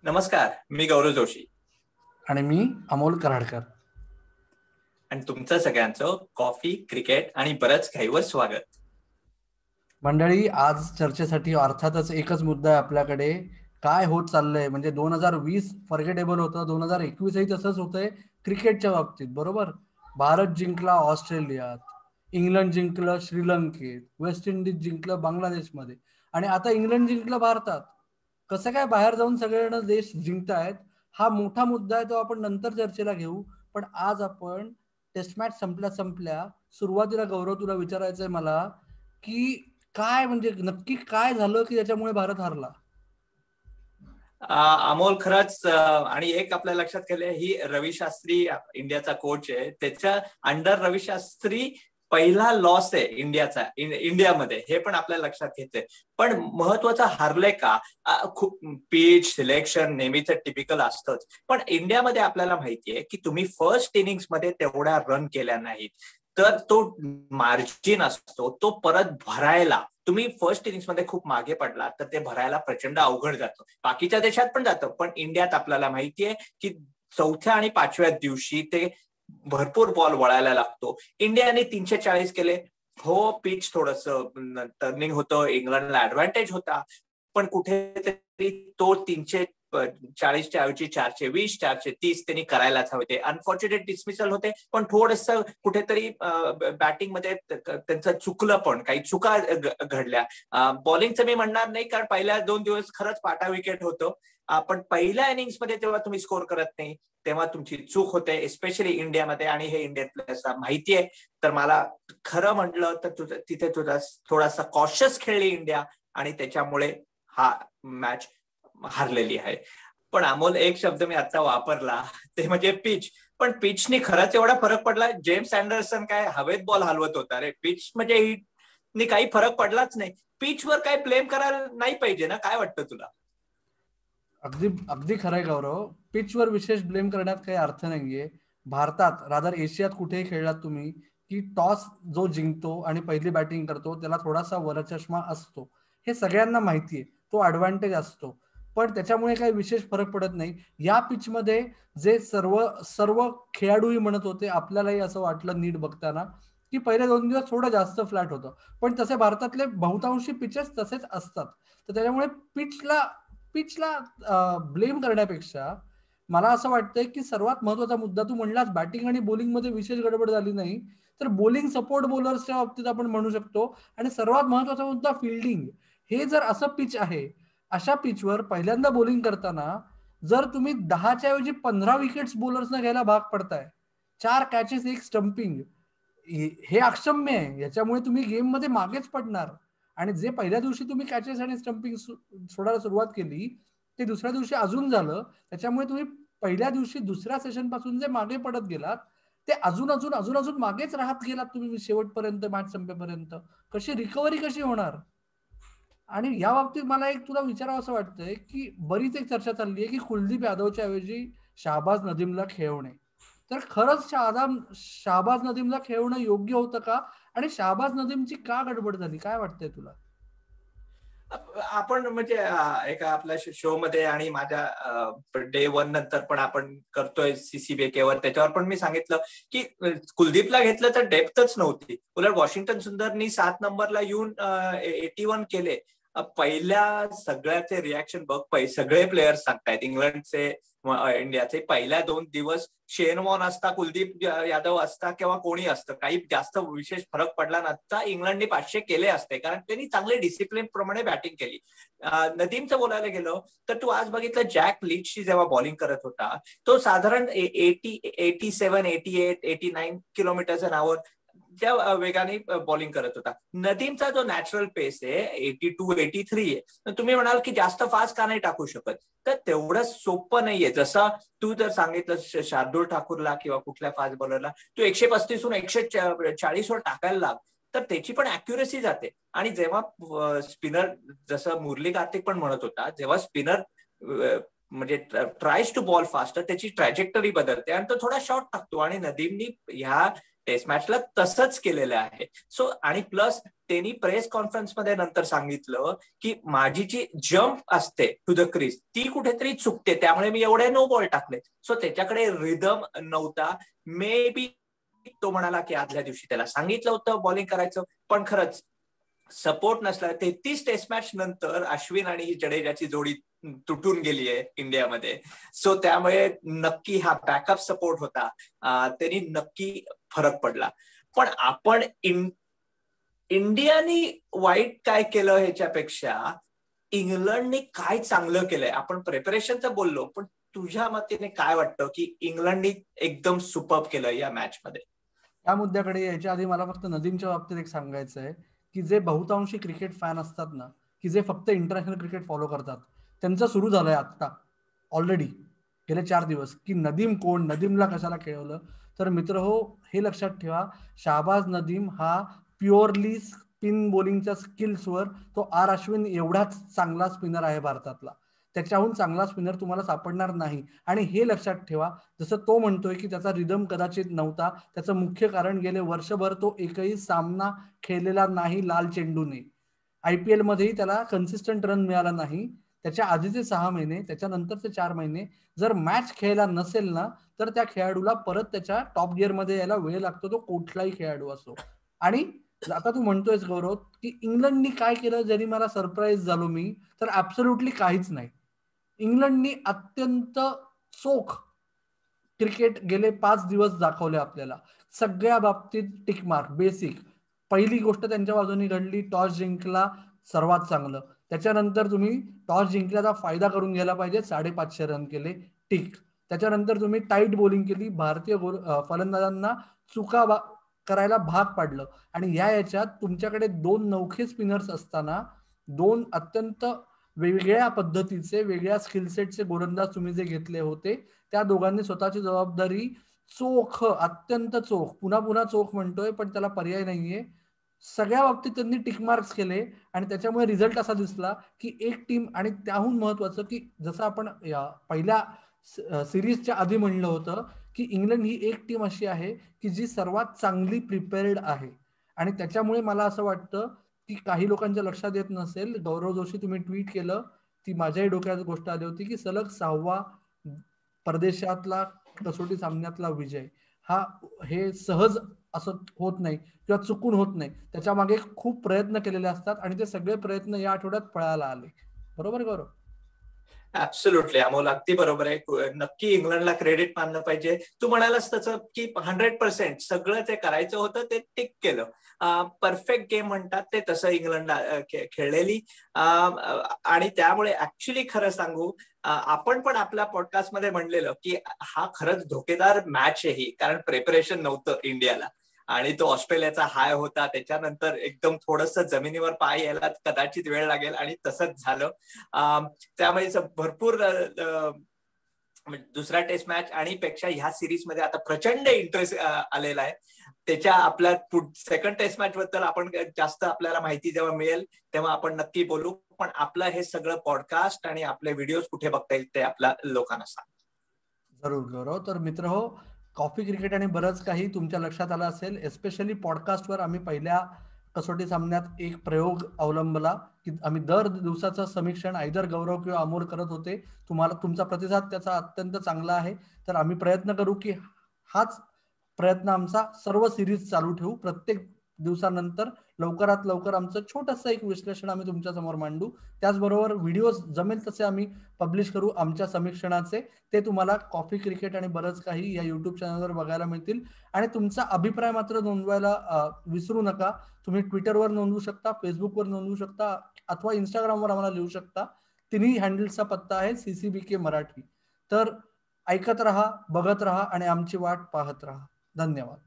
नमस्कार, मी गौरव जोशी आणि मी अमोल कराडकर. आणि तुमचं सगळ्यांचं कॉफी, क्रिकेट आणि बरंच काहीवर स्वागत. मंडळी, आज चर्चेसाठी अर्थातच एकच मुद्दा आहे आपल्याकडे. काय होत चाललंय, म्हणजे 2020 फॉरगेटेबल होतं, 2021ही तसंच होतंय क्रिकेटच्या बाबतीत. बरोबर, भारत जिंकला ऑस्ट्रेलियात, इंग्लंड जिंकलं श्रीलंकेत, वेस्ट इंडिज जिंकलं बांगलादेशमध्ये, आणि आता इंग्लंड जिंकलं भारतात. कसं काय बाहेर जाऊन सगळेजण देश जिंकतायत, हा मोठा मुद्दा आहे, तो आपण नंतर चर्चेला घेऊ. पण आज आपण टेस्ट मॅच संपल्या संपल्या सुरुवातीला गौरव तुला विचारायचंय मला की काय म्हणजे नक्की काय झालं की त्याच्यामुळे भारत हारला. अमोल, खरंच आणि एक आपल्या लक्षात केलंय, ही रवी शास्त्री इंडियाचा कोच आहे. त्याच्या अंडर रवी शास्त्री पहिला लॉस आहे इंडियाचा इंडियामध्ये, हे पण आपल्या लक्षात घेते. पण महत्वाचं हारले का? खूप पिच सिलेक्शन नेहमीच टिपिकल असतंच, पण इंडियामध्ये आपल्याला माहितीये की तुम्ही फर्स्ट इनिंग्स मध्ये तेवढ्या रन केल्या नाहीत, तर तो मार्जिन असतो तो परत भरायला, तुम्ही फर्स्ट इनिंग्स मध्ये खूप मागे पडला तर ते भरायला प्रचंड अवघड जातं. बाकीच्या देशात पण जातं, पण इंडियात आपल्याला माहितीये की चौथ्या आणि पाचव्या दिवशी ते भरपूर बॉल वळायला लागतो. इंडियाने 340 केले. हो, पिच थोडस टर्निंग होतं, इंग्लंडला ऍडव्हान्टेज होता, पण कुठेतरी तो 340च्या ऐवजी 420 430 त्यांनी करायलाच हवे. ते अनफॉर्च्युनेट डिसमिसल होते, पण थोडस कुठेतरी बॅटिंग मध्ये त्यांचं चुकलं, पण काही चुका घडल्या. बॉलिंगचं मी म्हणणार नाही, कारण पहिल्या 2 दिवस खरंच पाटा विकेट होतं. पण पहिल्या इनिंग्स मध्ये जेव्हा तुम्ही स्कोर करत नाही तेव्हा तुमची चूक होते, एस्पेशली इंडियामध्ये, आणि हे इंडियन प्लेयर्सला माहितीये. तर मला खरं म्हटलं तर तिथे थोडासा कॉशियस खेळली इंडिया, आणि त्याच्यामुळे हा मॅच हारलेली आहे. पण अमोल, एक शब्द मी आता वापरला, ते म्हणजे पिच. पण पिचनी खरंच एवढा फरक पडला? जेम्स अँडरसन काय हवेत बॉल हलवत होता रे. पिच म्हणजे काही फरक पडलाच नाही. पिचवर काय ब्लेम करायला नाही पाहिजे ना? काय वाटतं तुला? अगदी अगदी खरंय गौरव, पिचवर विशेष ब्लेम करण्यात काही अर्थ नाहीये. भारतात रादर एशियात कुठेही खेळलात तुम्ही की टॉस जो जिंकतो आणि पहिली बॅटिंग करतो त्याला थोडासा वरचष्मा असतो, हे सगळ्यांना माहितीये, तो ऍडव्हान्टेज असतो. पण त्याच्यामुळे काही विशेष फरक पडत नाही. या पिच मध्ये जे सर्व सर्व खेळाडूही म्हणत होते, आपल्यालाही असं वाटलं नीट बघताना, की पहिले 2 दिवस थोडं जास्त फ्लॅट होतं. पण तसे भारतातले बहुतांशी पिचेस तसेच असतात. तर त्याच्यामुळे पिचला पिचला ब्लेम करण्यापेक्षा मला असं वाटतंय की सर्वात महत्वाचा मुद्दा तू म्हणलास, बॅटिंग आणि बॉलिंग मध्ये विशेष गडबड झाली नाही, तर बॉलिंग सपोर्ट बॉलर्सच्या बाबतीत आपण म्हणू शकतो. आणि सर्वात महत्वाचा मुद्दा फिल्डिंग. हे जर असं पिच आहे, अशा पिचवर पहिल्यांदा बॉलिंग करताना जर तुम्ही 10च्या ऐवजी 15 विकेट्स बॉलर्सना घ्यायला भाग पडताय, 4 कॅचेस 1 स्टम्पिंग, हे अक्षम्य आहे. याच्यामुळे तुम्ही गेम मध्ये मागेच पडणार. आणि जे पहिल्या दिवशी तुम्ही कॅचेस आणि स्टम्पिंग सोडायला सुरुवात केली, ते दुसऱ्या दिवशी अजून झालं. त्याच्यामुळे तुम्ही पहिल्या दिवशी दुसऱ्या सेशन पासून जे मागे पडत गेलात, ते अजून अजून अजून अजून मागेच राहत गेलात तुम्ही शेवटपर्यंत, मॅच संपेपर्यंत. कशी रिकव्हरी कशी होणार? आणि या बाबतीत मला एक तुला विचारावं असं वाटतंय की बरीच एक चर्चा चालली आहे की कुलदीप यादवच्या ऐवजी शाहबाज नदीमला खेळवणे. तर खरंच शाहबाज नदीमला खेळवणं योग्य होतं का? आणि शाहबाज नदीमची का गडबड झाली, काय वाटतंय तुला? आपण म्हणजे एका आपल्या शो मध्ये आणि माझ्या डे 1 नंतर पण आपण करतोय CCBK वर, त्याच्यावर पण मी सांगितलं की कुलदीपला घेतलं तर डेप्थच नव्हती. उलट वॉशिंग्टन सुंदरनी 7 नंबरला येऊन 81 केले. पहिल्या सगळ्याचे रिॲक्शन बघ, सगळे प्लेयर्स सांगतायत, इंग्लंडचे इंडियाचे, पहिल्या 2 दिवस शेन वॉर्न असता, कुलदीप यादव असता, किंवा कोणी असतं, काही जास्त विशेष फरक पडला नसता. इंग्लंडने 500 केले असते, कारण त्यांनी चांगले डिसिप्लिन प्रमाणे बॅटिंग केली. नदीमचं बोलायला गेलो तर तू आज बघितलं, जॅक लीचची जेव्हा बॉलिंग करत होता, तो साधारण 87 88 89 किलोमीटरच्या नावावर त्या वेगाने बॉलिंग करत होता. नदीमचा जो नॅचरल पेस आहे 82 83 आहे. तर तुम्ही म्हणाल की जास्त फास्ट का नाही टाकू शकत, तर तेवढं सोपं नाहीये. जसं तू जर सांगितलं शार्दूल ठाकूरला किंवा कुठल्या फास्ट बॉलरला तू 135 हून 140 वर टाकायला लाग, तर त्याची पण अॅक्युरेसी जाते. आणि जेव्हा स्पिनर, जसं मुरली कार्तिक पण म्हणत होता, जेव्हा स्पिनर म्हणजे ट्रायज टू बॉल फास्ट, त्याची ट्रॅजेक्टरी बदलते आणि तो थोडा शॉर्ट टाकतो. आणि नदीमनी ह्या टेस्ट मॅचला तसंच केलेलं आहे. सो आणि प्लस त्यांनी प्रेस कॉन्फरन्समध्ये नंतर सांगितलं की माझी जी जम्प असते टू द क्रीज ती कुठेतरी चुकते, त्यामुळे मी एवढे नो बॉल टाकले. सो त्याच्याकडे रिदम नव्हता. मे बी तो म्हणाला की आदल्या दिवशी त्याला सांगितलं होतं बॉलिंग करायचं, पण खरंच सपोर्ट नसला. 33 टेस्ट मॅच नंतर अश्विन आणि ही जडेजाची जोडी तुटून गेली आहे इंडियामध्ये. सो त्यामुळे नक्की हा बॅकअप सपोर्ट होता, त्यांनी नक्की फरक पडला. पण आपण इंडियानी वाईट काय केलं ह्याच्यापेक्षा इंग्लंडने काय चांगलं केलंय. आपण प्रिपरेशनचं बोललो, पण तुझ्या मतीने काय वाटतं की इंग्लंडने एकदम सुपर्ब केलं या मॅच मध्ये? या मुद्द्याकडे यायच्या आधी मला फक्त नदीमच्या बाबतीत एक सांगायचं आहे की जे बहुतांशी क्रिकेट फॅन असतात ना, की जे फक्त इंटरनॅशनल क्रिकेट फॉलो करतात, त्यांचं सुरू झालंय आता ऑलरेडी गेले 4 दिवस की नदीम कोण, नदीमला कशाला खेळवलं. तर मित्र हो, हे लक्षात ठेवा, शाहबाज नदीम हा प्युअरली स्पिन बॉलिंगच्या स्किल्सवर तो आर अश्विन एवढाच चांगला स्पिनर आहे भारतातला. त्याच्याहून चांगला स्पिनर तुम्हाला सापडणार नाही. आणि हे लक्षात ठेवा, जसं तो म्हणतोय की त्याचा रिदम कदाचित नव्हता, त्याचं मुख्य कारण गेले वर्षभर तो एकही सामना खेळलेला नाही लाल चेंडूने. IPL मध्येही त्याला कन्सिस्टंट रन मिळाला नाही. त्याच्या आधीचे 6 महिने, त्याच्यानंतरचे 4 महिने जर मॅच खेळला नसेल ना, तर त्या खेळाडूला परत त्याच्या टॉप गिअर मध्ये यायला वेळ लागतो, तो कुठलाही खेळाडू असो. आणि आता तू म्हणतोयस गौरव की इंग्लंडनी काय केलं ज्यांनी मला सरप्राईज झालो मी, तर ऍब्सोल्युटली काहीच नाही. इंग्लंडनी अत्यंत चोख क्रिकेट गेले 5 दिवस दाखवले आपल्याला. सगळ्या बाबतीत टिक मार्क. बेसिक पहिली गोष्ट त्यांच्या बाजूने घडली, टॉस जिंकला, सर्वात चांगलं. त्याच्यानंतर तुम्ही टॉस जिंकल्याचा फायदा करून घ्यायला पाहिजे, 550 रन केले, टिक. त्याच्यानंतर तुम्ही टाईट बॉलिंग केली, भारतीय फलंदाजांना चुका करायला भाग पाडलं. आणि याच्यात तुमच्याकडे 2 नौखे स्पिनर्स असताना 2 अत्यंत वेगळ्या पद्धतीचे, वेगळ्या स्किलसेटचे गोलंदाज तुम्ही जे घेतले होते, त्या दोघांनी स्वतःची जबाबदारी चोख, अत्यंत चोख, पुन्हा पुन्हा चोख म्हणतोय पण त्याला पर्याय नाहीये, सगळ्या बाबतीत त्यांनी टिक मार्क्स केले. आणि त्याच्यामुळे रिझल्ट असा दिसला की एक टीम, आणि त्याहून महत्वाचं की जसं आपण या पहिल्या सिरीजच्या आधी म्हणलं होतं की इंग्लंड ही एक टीम अशी आहे की जी सर्वात चांगली प्रिपेअर्ड आहे. आणि त्याच्यामुळे मला असं वाटतं की काही लोकांच्या लक्षात येत नसेल, गौरव जोशी तुम्ही ट्विट केलं, ती माझ्याही डोक्यात गोष्ट आली होती की सलग 6वा परदेशातला कसोटी सामन्यातला विजय हा हे सहज असं होत नाही किंवा चुकून होत नाही. त्याच्या मागे खूप प्रयत्न केलेले असतात आणि ते सगळे प्रयत्न या आठवड्यात फळाला आले. बरोबर गौरव? ऍब्सोल्युटली अमोल, अगदी बरोबर आहे. नक्की इंग्लंडला क्रेडिट मानलं पाहिजे. तू म्हणालास तसं की 100% सगळं ते करायचं होतं ते टिक केलं. परफेक्ट गेम म्हणतात ते तसं इंग्लंड खेळलेली. आणि त्यामुळे ऍक्च्युली खरं सांगू, आपण पण आपल्या पॉडकास्टमध्ये म्हणलेलं की हा खरंच धोकेदार मॅच आहे ही, कारण प्रिपरेशन नव्हतं इंडियाला. आणि तो ऑस्ट्रेलियाचा हाय होता, त्याच्यानंतर एकदम थोडस जमिनीवर पाय यायला कदाचित वेळ लागेल, आणि तसंच झालं. त्यामुळे भरपूर दुसरा टेस्ट मॅच आणि पेक्षा ह्या सिरीज मध्ये आता प्रचंड इंटरेस्ट आलेला आहे. त्याच्या आपल्या सेकंड टेस्ट मॅच बद्दल आपण जास्त आपल्याला माहिती जेव्हा मिळेल तेव्हा आपण नक्की बोलू. पण आपलं हे सगळं पॉडकास्ट आणि आपले व्हिडिओज कुठे बघता येईल ते आपल्या लोकांना सांग. जरूर गौरव. तर मित्र हो, कॉफी क्रिकेट आणि बरंच काही तुमच्या लक्षात आलं असेल. एस्पेशली पॉडकास्टवर आम्ही पहिल्या कसोटी सामन्यात एक प्रयोग अवलंबला की आम्ही दर दिवसाचं समीक्षण आयदर गौरव किंवा अमोल करत होते. तुम्हाला तुमचा प्रतिसाद त्याचा अत्यंत चांगला आहे. तर आम्ही प्रयत्न करू की हाच प्रयत्न आमचा सर्व सिरीज चालू ठेवू. प्रत्येक दिवसानंतर लवकरात लवकर आमचं छोटंसं एक विश्लेषण आम्ही तुमच्या समोर मांडू. त्याचबरोबर व्हिडिओ जमेल तसे आम्ही पब्लिश करू आमच्या समीक्षणाचे. ते तुम्हाला कॉफी क्रिकेट आणि बरंच काही या युट्यूब चॅनलवर बघायला मिळतील. आणि तुमचा अभिप्राय मात्र नोंदवायला विसरू नका. तुम्ही ट्विटरवर नोंदवू शकता, फेसबुकवर नोंदवू शकता, अथवा इंस्टाग्रामवर आम्हाला लिहू शकता. तिन्ही हँडल्सचा पत्ता आहे CCBK मराठी. तर ऐकत राहा, बघत राहा आणि आमची वाट पाहत राहा. धन्यवाद.